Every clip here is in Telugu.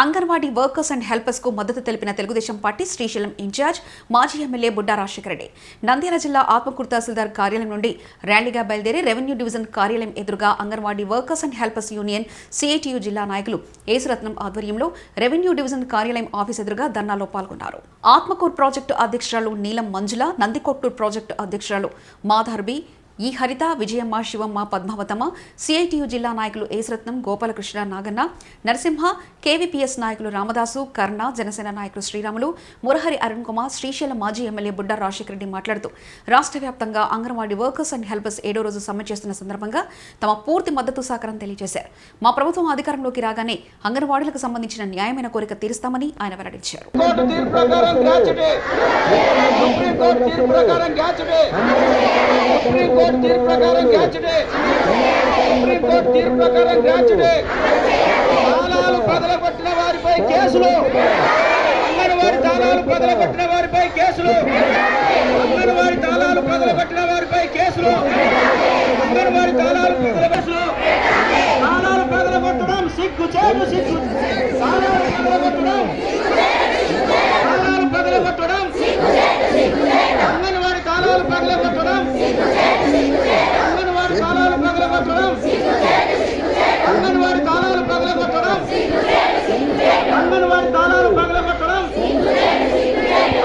అంగన్వాడీ వర్కర్స్ అండ్ హెల్పర్స్ కు మద్దతు తెలిపిన తెలుగుదేశం పార్టీ శ్రీశైలం ఇన్ఛార్జ్ మాజీ ఎమ్మెల్యే బుడ్డా రాజశేఖర రెడ్డి నంద్యాల జిల్లా ఆత్మకూరు తహసీల్దార్ కార్యాలయం నుండి ర్యాలీగా బయలుదేరి రెవెన్యూ డివిజన్ కార్యాలయం ఎదురుగా anganwadi workers and helpers union CITU జిల్లా నాయకులు యేసురత్నం ఆధ్వర్యంలో రెవెన్యూ డివిజన్ కార్యాలయం ఆఫీస్ ఎదురుగా ధర్నాలో పాల్గొన్నారు. ఆత్మకూరు ప్రాజెక్టు అధ్యక్షురాలు నీలం మంజుల, నందికొట్కూరు ప్రాజెక్టు అధ్యక్షురాలు మాధర్బి, ఈ హరిత, విజయమ్మ, శివమ్మ, పద్మావతమ్మ, సిఐటియు జిల్లా నాయకులు యేసురత్నం, గోపాలకృష్ణ, నాగన్న, నరసింహ, కేవీపీఎస్ నాయకులు రామదాసు, కర్ణ, జనసేన నాయకులు శ్రీరాములు, మురహరి అరుణ్ కుమార్, శ్రీశైలం మాజీ ఎమ్మెల్యే బుడ్డా రాజశేఖర రెడ్డి మాట్లాడుతూ రాష్ట్ర వ్యాప్తంగా అంగన్వాడీ వర్కర్స్ అండ్ హెల్పర్స్ 7వ రోజు సమ్మె చేస్తున్న సందర్భంగా తమ పూర్తి మద్దతు సహకారం తెలియజేశారు. మా ప్రభుత్వం అధికారంలోకి రాగానే అంగన్వాడీలకు సంబంధించిన న్యాయమైన కోరిక తీరుస్తామని ఆయన వెల్లడించారు. తీర్పు ప్రకారం గ్రాచ్యుటీ సుప్రీంకోర్టు తీర్పు ప్రకారం గ్రాచ్యుటీ తాళాలు బదలగొట్టిన వారిపై కేసులు, అంగన్వాడీ తాళాలు బదలగొట్టిన వారిపై కేసులు, అంగన్వాడీ తాళాలు బదలగొట్టిన వారిపై కేసులు, అంగన్వాడీ తాళాలు తాళాలు బదలగొట్టడం సిగ్గు చేటు, సిగ్గు తాళాలు బదలగొట్టడం, తాళాలు బదలగొట్టడం, అంగన్వాడీ తాళాలు బదలగొట్టడం, అంగన్వాడీ తాళాలు పగలగొట్టడం, అంగన్వాడీ తాళాలు పగలగొట్టడం, అంగన్వాడీ తాళాలు పగలగొట్టడం,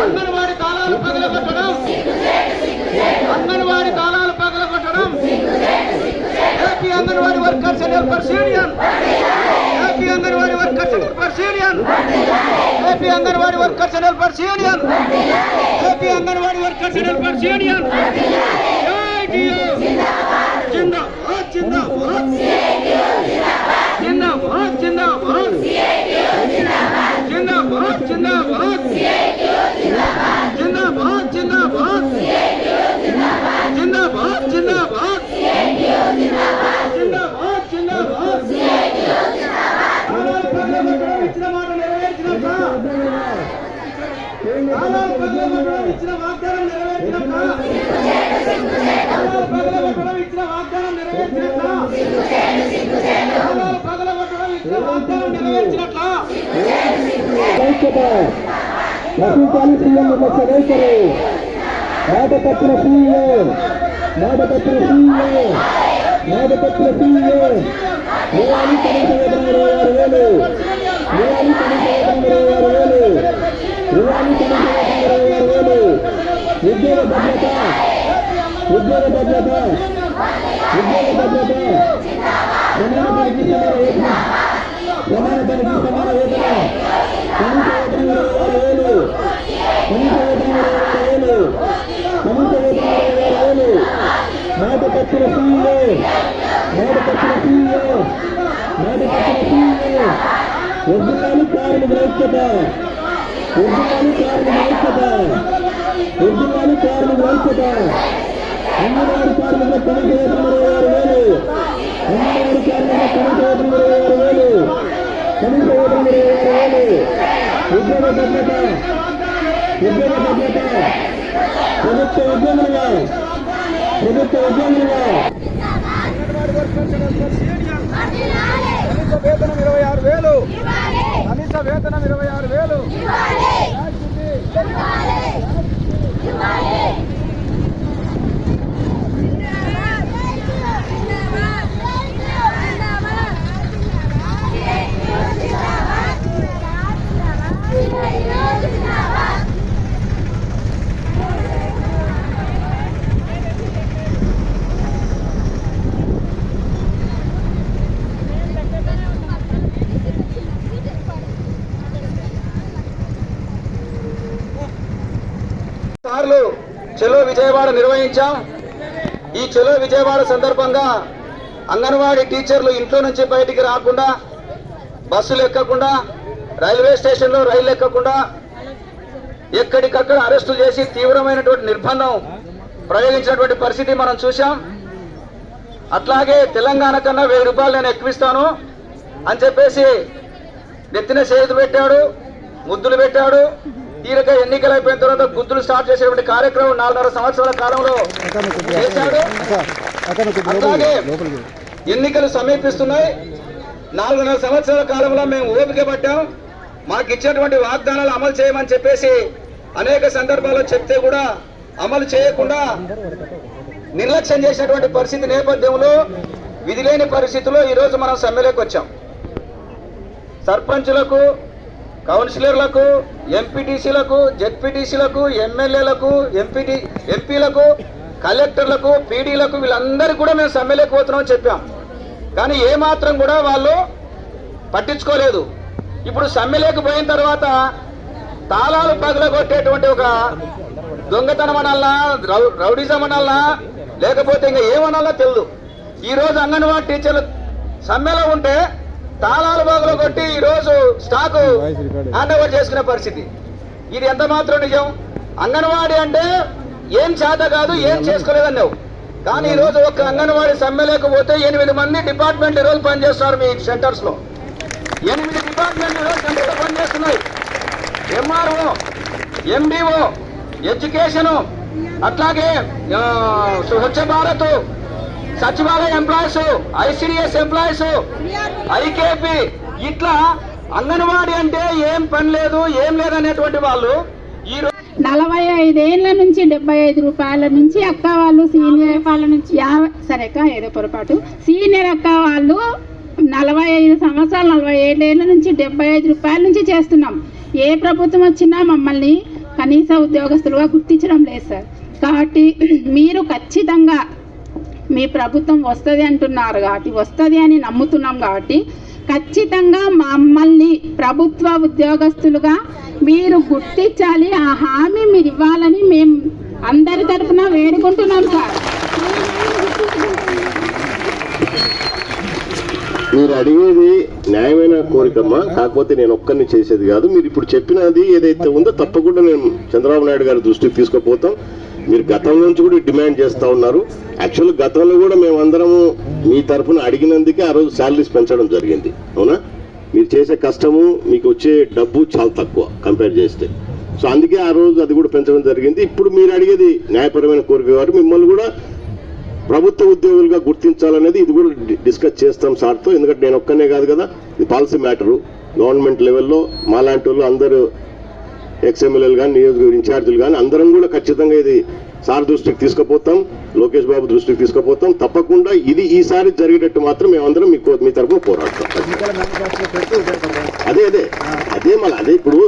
అంగన్వాడీ తాళాలు పగలగొట్టడం, అంగన్వాడీ తాళాలు పగలగొట్టడం. AP anganwadi workers and helpers union, AP anganwadi workers and helpers union, AP anganwadi workers and helpers union, AP anganwadi workers and helpers union. जिंदाबाद जिंदाबाद जिंदाबाद जिंदाबाद जिंदाबाद जिंदाबाद जिंदाबाद जिंदाबाद जिंदाबाद जिंदाबाद जिंदाबाद जिंदाबाद इच्छिन మాట నెరవేర్చినట్ట, ఇచ్చిన వాగ్దానం నెరవేర్చినట్ట, పగలగొట్టడం ఇచ్చిన వాగ్దానం నెరవేర్చినట్ల, పగలగొట్టడం ఇచ్చిన వాగ్దానం నెరవేర్చినట్ల. మాట తప్పిన సీఎం, మాట తప్పిన సీఎం, మాట తప్పిన సీఎం. నేరాలి కనీస వేతనం 26,000, నేరాలి కనీస వేతనం 26,000, నేరాలి కనీస వేతనం 26,000. ఉద్యోగ భద్రత, ఉద్యోగ భద్రత, ఉద్యోగ భద్రత, ప్రమాణ పనికి సమాన వేతనం, ప్రమాణ పనికి సమాన వేతనం, కనీస వేతనం 26,000, కనీస వేతనం 26,000, కనీస వేతనం 26,000. మాట తప్పిన సీఎం, మాట తప్పిన సీఎం, మాట తప్పిన సీఎం. ఉద్యోగాలు కార్మికుల ఐక్యత, ఉద్యోగాలు కార్మికుల ఐక్యత, ఉద్యోగాలు కార్మికుల ఐక్యత. అంగన్వాడీ కార్మికుల కనీస వేతనం 26,000, అంగన్వాడీ కార్మికుల కనీస వేతనం 26,000, కనీస వేతనం 26,000. ఉద్యోగ భద్రత, ఉద్యోగ భద్రత, ప్రభుత్వ ఉద్యోగులుగా, ప్రభుత్వ ఉద్యోగులుగా. కనీస వేతనం 26,000, కనీస వేతనం 26,000. సార్లు చలో విజయవాడ నిర్వహించాం. ఈ చలో విజయవాడ సందర్భంగా అంగన్వాడీ టీచర్లు ఇంట్లో నుంచి బయటికి రాకుండా, బస్సులు ఎక్కకుండా, రైల్వే స్టేషన్లో రైళ్లు ఎక్కకుండా ఎక్కడికక్కడ అరెస్టు చేసి తీవ్రమైనటువంటి నిర్బంధం ప్రయోగించినటువంటి పరిస్థితి మనం చూసాం. అట్లాగే తెలంగాణ కన్నా 1000 రూపాయలు నేను ఎక్కువిస్తాను అని చెప్పేసి నెత్తిన చేతులు పెట్టాడు, ముద్దులు పెట్టాడు. తీరక ఎన్నికలు అయిపోయిన తర్వాత గుద్దులు స్టార్ట్ చేసేటువంటి కార్యక్రమం 4.5 సంవత్సరాల కాలంలో చేశాడు. అట్లాగే ఎన్నికలు సమీపిస్తున్నాయి. 4.5 సంవత్సరాల కాలంలో మేము ఓపిక పట్టాం. మాకు ఇచ్చినటువంటి వాగ్దానాలు అమలు చేయమని చెప్పేసి అనేక సందర్భాల్లో చెప్తే కూడా అమలు చేయకుండా నిర్లక్ష్యం చేసినటువంటి పరిస్థితి నేపథ్యంలో విధిలేని పరిస్థితుల్లో ఈరోజు మనం సమ్మెలోకి వచ్చాం. సర్పంచులకు, కౌన్సిలర్లకు, ఎంపీటీసీలకు, జెడ్పీటీసీలకు, ఎమ్మెల్యేలకు, ఎంపీలకు, కలెక్టర్లకు, పీడీలకు వీళ్ళందరికీ కూడా మేము సమ్మెలోకి పోతున్నామని చెప్పాం. కానీ ఏమాత్రం కూడా వాళ్ళు పట్టించుకోలేదు. ఇప్పుడు సమ్మెలోకి పోయిన తర్వాత తాళాలు పగలగొట్టేటువంటి ఒక దొంగతనం అనాలనా, రౌడిజం అనాలనా, లేకపోతే ఇంకా ఏమనాలనా తెలియదు. ఈరోజు అంగన్వాడీ టీచర్లు సమ్మెలో ఉంటే తాళాలు పగలగొట్టి ఈరోజు స్టాకు హ్యాండ్ ఓవర్ చేసుకునే పరిస్థితి. ఇది ఎంత మాత్రం నిజం? అంగన్వాడీ అంటే ఏం చేత కాదు, ఏం చేసుకోలేదన్నావు. కానీ ఈరోజు ఒక అంగన్వాడీ సమ్మెలోకి పోతే 8 మంది డిపార్ట్మెంట్ ఈరోజు పనిచేస్తున్నారు మీ సెంటర్స్ లో. 8 డిపార్ట్మెంట్ ఈరోజు సెంటర్లో పనిచేస్తున్నాయి. ఎంఆర్ఓ, ఎండిఓ, ఎడ్యుకేషన్, అట్లాగే స్వచ్ఛ భారత్, సచివాలయ ఎంప్లాయీస్, ఐసిడిఎస్ ఎంప్లాయీస్, ఐకేపీ, ఇట్లా అంగన్వాడీ అంటే ఏం పని లేదు, ఏం లేదనేటువంటి వాళ్ళు ఈ 45 ఏళ్ల నుంచి 75 రూపాయల నుంచి అక్క వాళ్ళు సీనియర్ వాళ్ళ నుంచి 50, సరే అక్క ఏదో పొరపాటు, సీనియర్ అక్క వాళ్ళు 45 సంవత్సరాలు 47 ఏళ్ల నుంచి 75 రూపాయల నుంచి చేస్తున్నాం. ఏ ప్రభుత్వం వచ్చినా మమ్మల్ని కనీస ఉద్యోగస్తులుగా గుర్తించడం లేదు సార్. కాబట్టి మీరు ఖచ్చితంగా మీ ప్రభుత్వం వస్తుంది అంటున్నారు కాబట్టి, వస్తుంది అని నమ్ముతున్నాం కాబట్టి ఖచ్చితంగా మమ్మల్ని ప్రభుత్వ ఉద్యోగస్తులుగా మీరు గుర్తించాలి. ఆ హామీ మీరు ఇవ్వాలని మేము అందరి తరఫున వేడుకుంటున్నాం సార్. మీరు అడిగేది న్యాయమైన కోరికమ్మా, కాకపోతే నేను ఒక్కరిని చేసేది కాదు. మీరు ఇప్పుడు చెప్పినది ఏదైతే ఉందో తప్పకుండా నేను చంద్రబాబు నాయుడు గారి దృష్టికి తీసుకుపోతాం. మీరు గతం నుంచి కూడా డిమాండ్ చేస్తూ ఉన్నారు. యాక్చువల్గా గతంలో కూడా మేమందరము మీ తరఫున అడిగినందుకే ఆ రోజు శాలరీస్ పెంచడం జరిగింది. అవునా? మీరు చేసే కష్టము, మీకు వచ్చే డబ్బు చాలా తక్కువ కంపేర్ చేస్తే. సో అందుకే ఆ రోజు అది కూడా పెంచడం జరిగింది. ఇప్పుడు మీరు అడిగేది న్యాయపరమైన కోరిక కాబట్టి మిమ్మల్ని కూడా ప్రభుత్వ ఉద్యోగులుగా గుర్తించాలనేది ఇది కూడా డిస్కస్ చేస్తాం సార్తో. ఎందుకంటే నేను ఒక్కనే కాదు కదా, ఇది పాలసీ మ్యాటరు. గవర్నమెంట్ లెవెల్లో మాలాంటి వాళ్ళు అందరూ ఎక్స్ఎమ్మెల్యేలు కానీ, నియోజకవర్గ ఇన్ఛార్జీలు కానీ అందరం కూడా ఖచ్చితంగా ఇది సార్ దృష్టికి తీసుకుపోతాం, లోకేష్ బాబు దృష్టికి తీసుకుపోతాం. తప్పకుండా ఇది ఈసారి జరిగేటట్టు మాత్రం మేమందరం మీ తరఫున పోరాడతాం. అదే మళ్ళీ అదే ఇప్పుడు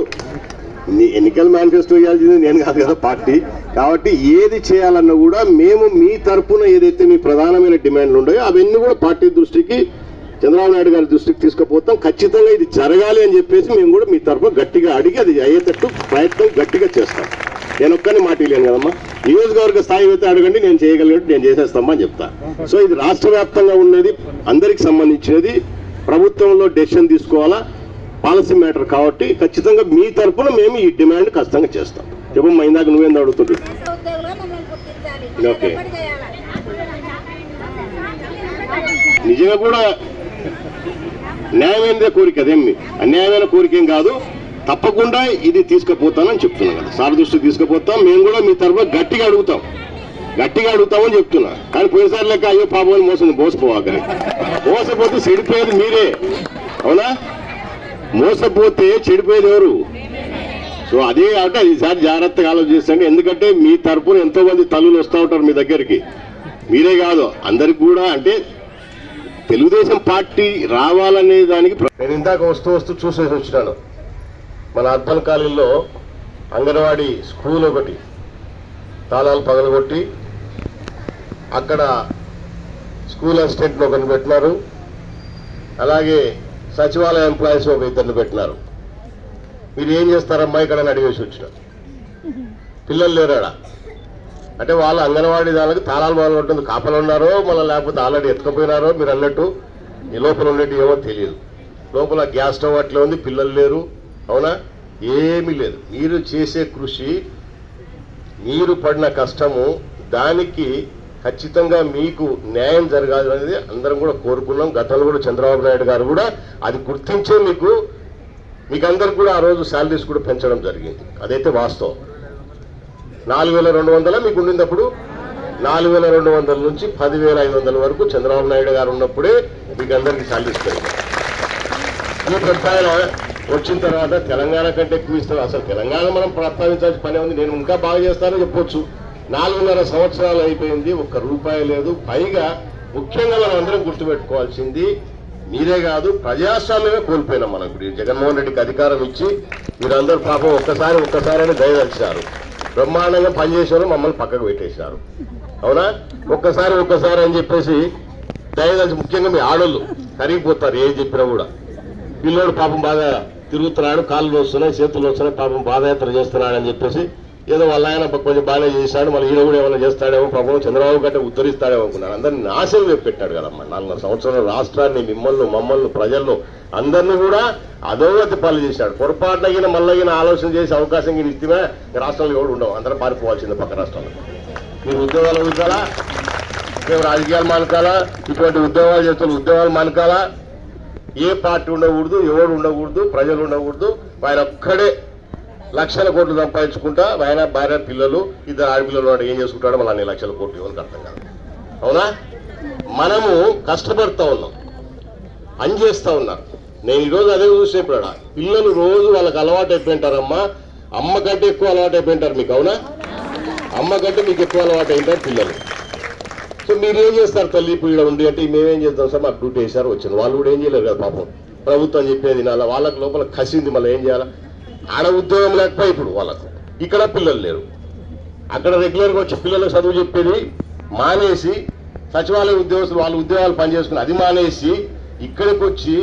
ఎన్నికల మేనిఫెస్టో ఇవ్వాల్సింది నేను కాదు కదా పార్టీ. కాబట్టి ఏది చేయాలన్నా కూడా మేము మీ తరఫున ఏదైతే మీ ప్రధానమైన డిమాండ్లు ఉన్నాయో అవన్నీ కూడా పార్టీ దృష్టికి, చంద్రబాబు నాయుడు గారి దృష్టికి తీసుకుపోతాం. ఖచ్చితంగా ఇది జరగాలి అని చెప్పేసి మేము కూడా మీ తరఫున గట్టిగా అడిగి అది అయ్యేటట్టు ప్రయత్నం గట్టిగా చేస్తాం. నేను ఒక్కని మాట ఇవ్వలేను కదమ్మా. నియోజకవర్గ స్థాయి అయితే అడగండి, నేను చేయగలిగినట్టు నేను చేసేస్తామా అని చెప్తా. సో ఇది రాష్ట్ర వ్యాప్తంగా ఉన్నది, అందరికి సంబంధించినది, ప్రభుత్వంలో డెసిషన్ తీసుకోవాలా, పాలసీ మ్యాటర్ కాబట్టి ఖచ్చితంగా మీ తరఫున మేము ఈ డిమాండ్ ఖచ్చితంగా చేస్తాం. చెప్పమ్మా, ఇందాక నువ్వేంది అడుగుతుంటు? ఓకే, నిజంగా కూడా న్యాయమైన కోరిక, అదేమి అన్యాయమైన కోరిక ఏం కాదు. తప్పకుండా ఇది తీసుకుపోతానని చెప్తున్నాను కదా, సార్ దృష్టికి తీసుకుపోతాం. మేము కూడా మీ తరఫున గట్టిగా అడుగుతామని చెప్తున్నా. కానీ పోయినసారి లెక్క అయ్యో పాపని మోసపోవాలి. మోసపోతే చెడిపోయేది మీరే, అవునా? మోసపోతే చెడిపోయేది ఎవరు? సో అదే కాబట్టి అది ఈసారి జాగ్రత్తగా ఆలోచిస్తాండి. ఎందుకంటే మీ తరఫున ఎంతో మంది తల్లులు వస్తూ ఉంటారు మీ దగ్గరికి. మీరే కాదు, అందరికి కూడా. అంటే తెలుగుదేశం పార్టీ రావాలనే దానికి నేను ఇందాక వస్తూ చూసేసి వచ్చినాను. మన అర్బన్ కాలనీలో అంగన్వాడీ స్కూల్ ఒకటి తాళాలు పగలగొట్టి అక్కడ స్కూల్ అసిస్టెంట్ను ఒకరిని పెట్టినారు. అలాగే సచివాలయ ఎంప్లాయీస్ ఒక 2 పెట్టినారు. మీరు ఏం చేస్తారమ్మా ఇక్కడ అడిగేసి వచ్చిన పిల్లలు లేరాడా అంటే వాళ్ళ అంగన్వాడీ దానికి తాళాలు మొదలుకుంటుంది. కాపలు ఉన్నారో మళ్ళీ లేకపోతే ఆల్రెడీ ఎత్తుకపోయినారో మీరు అన్నట్టు ఈ లోపల ఉన్నట్టు ఏమో తెలియదు. లోపల గ్యాస్ స్టవ్ అట్లా ఉంది, పిల్లలు లేరు. అవునా? ఏమీ లేదు. మీరు చేసే కృషి, మీరు పడిన కష్టము, దానికి ఖచ్చితంగా మీకు న్యాయం జరగాలి అనేది అందరం కూడా కోరుకున్నాం. గతంలో కూడా చంద్రబాబు నాయుడు గారు కూడా అది గుర్తించే మీకు అందరికి కూడా ఆ రోజు శాలరీస్ కూడా పెంచడం జరిగింది. అదైతే వాస్తవం. 4,200 మీకు ఉండినప్పుడు 4,200 నుంచి 10,500 వరకు చంద్రబాబు నాయుడు గారు ఉన్నప్పుడే మీకు అందరికీ శాలరీస్ పెరిగాయి. ఈ పెద్ద ఆయన వచ్చిన తర్వాత తెలంగాణ కంటే ఎక్కువ ఇస్తారు. అసలు తెలంగాణ మనం ప్రస్తావించాల్సిన పని ఉంది. నేను ఇంకా బాగా చేస్తానని చెప్పొచ్చు. 4.5 సంవత్సరాలు అయిపోయింది, ఒక్క రూపాయి లేదు. పైగా ముఖ్యంగా మనం అందరం గుర్తుపెట్టుకోవాల్సింది, మీరే కాదు ప్రజాస్వామ్యమే కోల్పోయినాం. మనం ఇప్పుడు జగన్మోహన్ రెడ్డికి అధికారం ఇచ్చి మీరందరూ పాపం ఒక్కసారి అని దయదలిచారు. బ్రహ్మాండంగా పనిచేసేవారు మమ్మల్ని పక్కకు పెట్టేశారు. అవునా? ఒక్కసారి అని చెప్పేసి దయదలిచి, ముఖ్యంగా మీ ఆడోళ్ళు కరిగిపోతారు ఏం చెప్పినా కూడా. పిల్లోడు పాపం బాగా తిరుగుతున్నాడు, కాళ్ళు వస్తున్నాయి, చేతులు వస్తున్నాయి, పాపం పాదయాత్ర చేస్తున్నాడు అని చెప్పేసి ఏదో వాళ్ళ ఆయన కొంచెం బాగానే చేశాడు, మళ్ళీ ఈయన కూడా ఏమైనా చేస్తాడేమో, పాపం చంద్రబాబు కంటే ఉద్ధరిస్తాడేమో అనుకున్నాడు. అందరినీ నాశనం పెట్టాడు కదమ్మా. 4 సంవత్సరాలు రాష్ట్రాన్ని, మమ్మల్ని ప్రజలను అందరినీ కూడా అధోగతి పాలు చేశాడు. పొరపాటున మళ్ళగిన ఆలోచన చేసే అవకాశం ఇస్తే రాష్ట్రంలో ఎవరు ఉండవు, అందరం పారిపోవాల్సిందే పక్క రాష్ట్రాల్లో. మీరు ఉద్యోగాలు వదులుతారా, మేము రాజకీయాలు మానుకాలా, ఇటువంటి ఉద్యోగాలు చేస్తున్న ఉద్యోగాలు మానుకాలా. ఏ పార్టీ ఉండకూడదు, ఎవరు ఉండకూడదు, ప్రజలు ఉండకూడదు. ఆయన ఒక్కడే లక్షల కోట్లు సంపాదించుకుంటా, ఆయన భార్య పిల్లలు, 2 ఆడపిల్లలు వాడు ఏం చేసుకుంటాడో మళ్ళీ అన్ని లక్షల కోట్లు ఇవ్వని అర్థం కాదు. అవునా? మనము కష్టపడతా ఉన్నాం, పని చేస్తూ ఉన్నారు. నేను ఈరోజు అదే చూసేప్పుడు పిల్లలు రోజు వాళ్ళకి అలవాటు అయిపోయింటారమ్మా. అమ్మ కంటే ఎక్కువ అలవాటు అయిపోయింటారు మీకు. అవునా? అమ్మ కంటే మీకు ఎక్కువ అలవాటు అయిపోయింటారు పిల్లలు. సో మీరు ఏం చేస్తారు తల్లి ఇప్పుడు ఇక్కడ ఉంది అంటే, మేమేం చేద్దాం సార్, మాకు డ్యూటీ వేసారు వచ్చింది. వాళ్ళు కూడా ఏం చేయలేరు కదా పాపం, ప్రభుత్వం చెప్పేది అలా వాళ్ళకి లోపల కసింది. మళ్ళీ ఏం చేయాలా? ఆడ ఉద్యోగం లేకపోయి ఇప్పుడు వాళ్ళకు ఇక్కడ పిల్లలు లేరు. అక్కడ రెగ్యులర్గా వచ్చి పిల్లలకు చదువు చెప్పేది మానేసి, సచివాలయ ఉద్యోగస్తులు వాళ్ళ ఉద్యోగాలు పనిచేసుకుని అది మానేసి ఇక్కడికి వచ్చి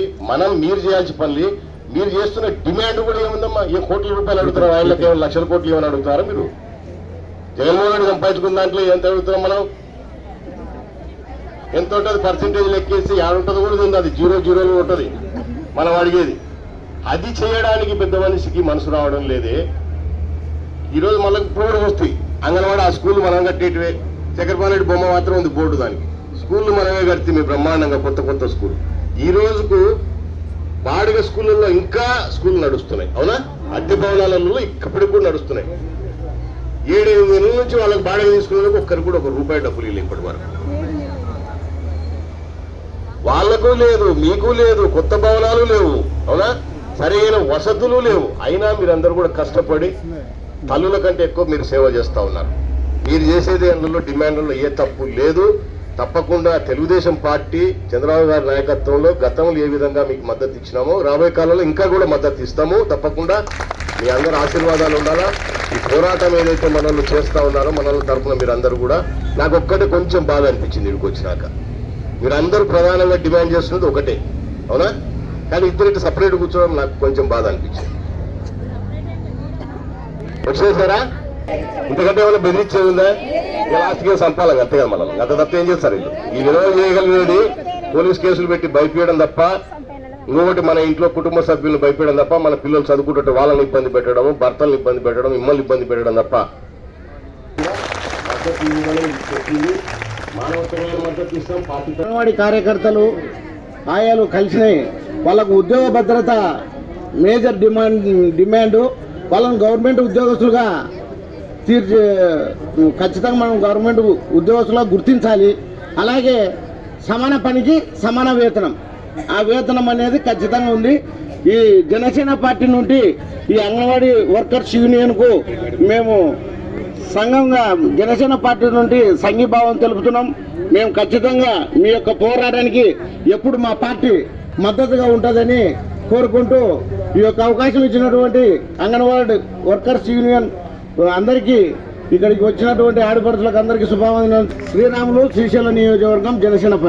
మీరు చేయాల్సిన పనులు, మీరు చేస్తున్న డిమాండ్ కూడా ఏముందమ్మా? ఏ కోట్ల రూపాయలు అడుగుతున్నారు, వాళ్ళకి ఏమైనా లక్షల కోట్లు ఏమైనా అడుగుతారా మీరు? జగన్మోహన్ రెడ్డి సంపాదించుకున్న దాంట్లో ఎంత అడుగుతున్నాం మనం? ఎంత ఉంటుంది పర్సెంటేజ్ లెక్కేసి ఏడుంటుందో కూడా ఉంది, అది 0 ఉంటుంది మనం అడిగేది. అది చేయడానికి పెద్ద మనిషికి మనసు రావడం లేదే. ఈరోజు మళ్ళీ ఇప్పుడు వస్తాయి అంగన్వాడీ, ఆ స్కూల్ మనం కట్టేటివే. చక్రపాణి బొమ్మ మాత్రం ఉంది బోర్డు, దానికి స్కూళ్ళు మనమే కడితే మీ బ్రహ్మాండంగా కొత్త స్కూల్. ఈ రోజుకు బాడిగ స్కూళ్ళల్లో ఇంకా స్కూళ్ళు నడుస్తున్నాయి. అవునా? అద్దె భవనాలలో ఇప్పటికి కూడా నడుస్తున్నాయి. 7-8 నెలల నుంచి వాళ్ళకి బాడిగ తీసుకునేందుకు ఒక్కరికి కూడా ₹1 డబ్బులు ఇవ్వలేదు ఇప్పటి వరకు. వాళ్లకు లేదు, మీకు లేదు, కొత్త భవనాలు లేవు. అవునా? సరైన వసతులు లేవు. అయినా మీరందరూ కూడా కష్టపడి తల్లుల కంటే ఎక్కువ మీరు సేవ చేస్తూ ఉన్నారు. మీరు చేసేది అందులో డిమాండ్లలో ఏ తప్పు లేదు. తప్పకుండా తెలుగుదేశం పార్టీ చంద్రబాబు గారి నాయకత్వంలో గతంలో ఏ విధంగా మీకు మద్దతు ఇచ్చినామో రాబోయే కాలంలో ఇంకా కూడా మద్దతు ఇస్తాము. తప్పకుండా మీ అందరి ఆశీర్వాదాలు ఉండాలా. ఈ పోరాటం ఏదైతే మనల్ని చేస్తూ ఉన్నారో మనల్ని తరఫున మీరందరూ కూడా, నాకు ఒక్కటే కొంచెం బాధ అనిపించింది ఇక్కడికి వచ్చినాక. మీరందరూ ప్రధానంగా డిమాండ్ చేస్తున్నది ఒకటే. అవునా? కానీ ఇద్దరికి సపరేట్ కూర్చోవడం నాకు కొంచెం బాధ అనిపించింది. వచ్చేసారా? ఇంతకంటే ఏమైనా బెదిరించేది ఉందా? లాస్ట్గా సంపాలి అంతే కదా. మనం అంత తప్ప ఏం చేస్తారు వీళ్ళు? ఈ విధంగా చేయగలిగేది పోలీస్ కేసులు పెట్టి భయపేయడం తప్ప, ఇంకొకటి మన ఇంట్లో కుటుంబ సభ్యులను భయపేయడం తప్ప, మన పిల్లలు చదువుకుంటే వాళ్ళని ఇబ్బంది పెట్టడం, భర్తలను ఇబ్బంది పెట్టడం, మిమ్మల్ని ఇబ్బంది పెట్టడం తప్ప. అంగన్వాడీ కార్యకర్తలు ఆయాలు కలిసినాయి. వాళ్ళకు ఉద్యోగ భద్రత మేజర్ డిమాండ్. వాళ్ళని గవర్నమెంట్ ఉద్యోగస్తులుగా ఖచ్చితంగా మనం గవర్నమెంట్ ఉద్యోగస్తులుగా గుర్తించాలి. అలాగే సమాన పనికి సమాన వేతనం, ఆ వేతనం అనేది ఖచ్చితంగా ఉంది. ఈ జనసేన పార్టీ నుండి ఈ అంగన్వాడీ వర్కర్స్ యూనియన్కు మేము సంఘంగా జనసేన పార్టీ నుండి సంఘీభావం తెలుపుతున్నాం. మేము ఖచ్చితంగా మీ యొక్క పోరాటానికి ఎప్పుడు మా పార్టీ మద్దతుగా ఉంటుందని కోరుకుంటూ ఈ యొక్క అవకాశం ఇచ్చినటువంటి అంగన్వాడీ వర్కర్స్ యూనియన్ అందరికీ, ఇక్కడికి వచ్చినటువంటి ఆడపడుచులకు అందరికీ శుభావందనాలు. శ్రీరాములు, శ్రీశైలం నియోజకవర్గం, జనసేన పార్టీ.